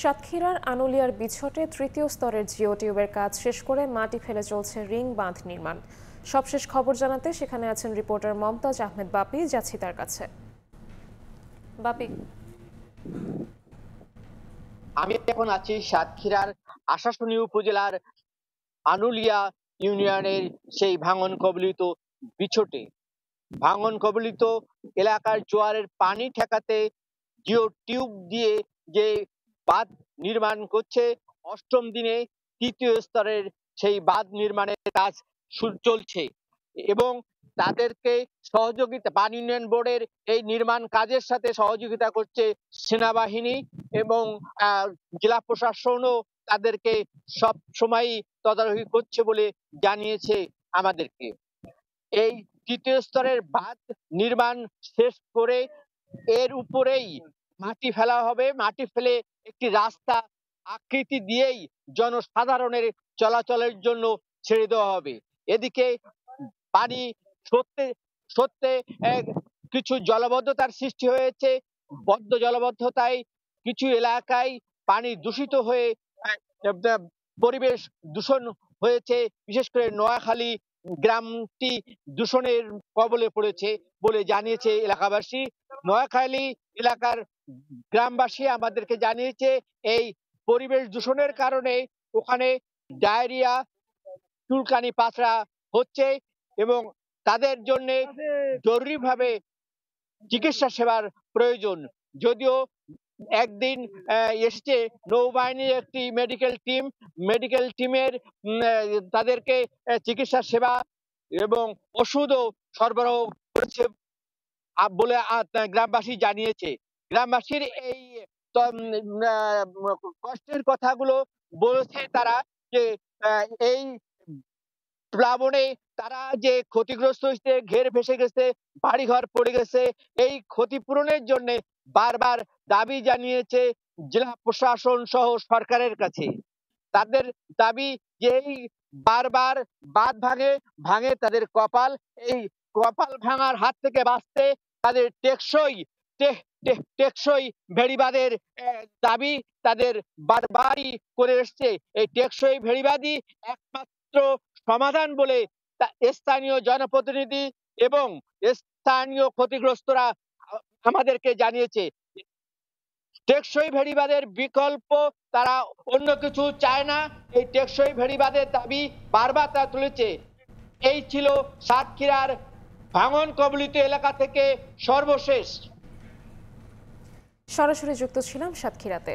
সাতক্ষীরার আনুলিয়ার বিছটে তৃতীয় স্তরের জিও টিউবের কাজ শেষ করে মাটি ফেলে চলছে রিং বাঁধ নির্মাণ। সবশেষ খবর জানাতে সেখানে আছেন রিপোর্টার মমতাজ আহমেদ বাপি। যাচ্ছি তার কাছে। বাপি, আমি এখন আছি সাতক্ষীরার আশাশুনি উপজেলার আনুলিয়া ইউনিয়নের সেই ভাঙন কবলিত বিছটে। ভাঙন কবলিত এলাকার জোয়ারের পানি ঠেকাতে জিও টিউব দিয়ে যে বাঁধ নির্মাণ করছে, অষ্টম দিনে তৃতীয় স্তরের সেই বাঁধ নির্মাণের কাজ চলছে এবং তাদেরকে সহযোগিতা পানি উন্নয়ন বোর্ডের এই নির্মাণ কাজের সাথে সহযোগিতা করছে সেনাবাহিনী এবং জেলা প্রশাসনও তাদেরকে সব সময় তদারকি করছে বলে জানিয়েছে আমাদেরকে। এই তৃতীয় স্তরের বাঁধ নির্মাণ শেষ করে এর উপরেই মাটি ফেলা হবে। মাটি ফেলে একটি রাস্তা আকৃতি দিয়েই জনসাধারণের চলাচলের জন্য ছেড়ে দেওয়া হবে। এদিকে পানি সত্যি সত্যি কিছু জলাবদ্ধতার সৃষ্টি হয়েছে। বদ্ধ জলাবদ্ধতায় কিছু এলাকায় পানি দূষিত হয়ে পরিবেশ দূষণ হয়েছে। বিশেষ করে নোয়াখালী গ্রামটি দূষণের কবলে পড়েছে বলে জানিয়েছে এলাকাবাসী। নোয়াখালী এলাকার গ্রামবাসী আমাদেরকে জানিয়েছে এই পরিবেশ দূষণের কারণে ওখানে ডায়রিয়া, চুলকানি, পাতলা হচ্ছে এবং তাদের জন্য জরুরিভাবে চিকিৎসা সেবার প্রয়োজন। যদিও একদিন এসেছে নৌবাহিনীর একটি মেডিকেল টিমের তাদেরকে চিকিৎসা সেবা এবং ওষুধও সরবরাহ করেছে বলে গ্রামবাসী জানিয়েছে। গ্রামবাসীর এই কষ্টের কথাগুলো বলেছে তারা, যে এই প্লাবনে তারা যে ক্ষতিগ্রস্ত হয়েছে, ঘের ভেসে গেছে, বাড়িঘর পড়ে গেছে, এই ক্ষতিপূরণের জন্য বারবার দাবি জানিয়েছে জেলা প্রশাসন সহ সরকারের কাছে। তাদের দাবি যে এই বারবার বাঁধ ভাঙে তাদের কপাল, এই কপাল ভাঙার হাত থেকে বাঁচতে তাদের টেকসই ভেড়িবাঁধের দাবি তাদের বারবারই করে এসছে। এই টেকসই ভেড়িবাঁধই একমাত্র সমাধান বলে স্থানীয় জনপ্রতিনিধি এবং স্থানীয় ক্ষতিগ্রস্তরা আমাদেরকে জানিয়েছে। টেকসই ভেড়িবাঁধের বিকল্প তারা অন্য কিছু চায় না। এই টেকসই ভেড়িবাঁধের দাবি বারবার তারা তুলেছে। এই ছিল সাতক্ষীরার ভাঙন কবলিত এলাকা থেকে সর্বশেষ। সরাসরি যুক্ত ছিলাম সাতক্ষীরাতে।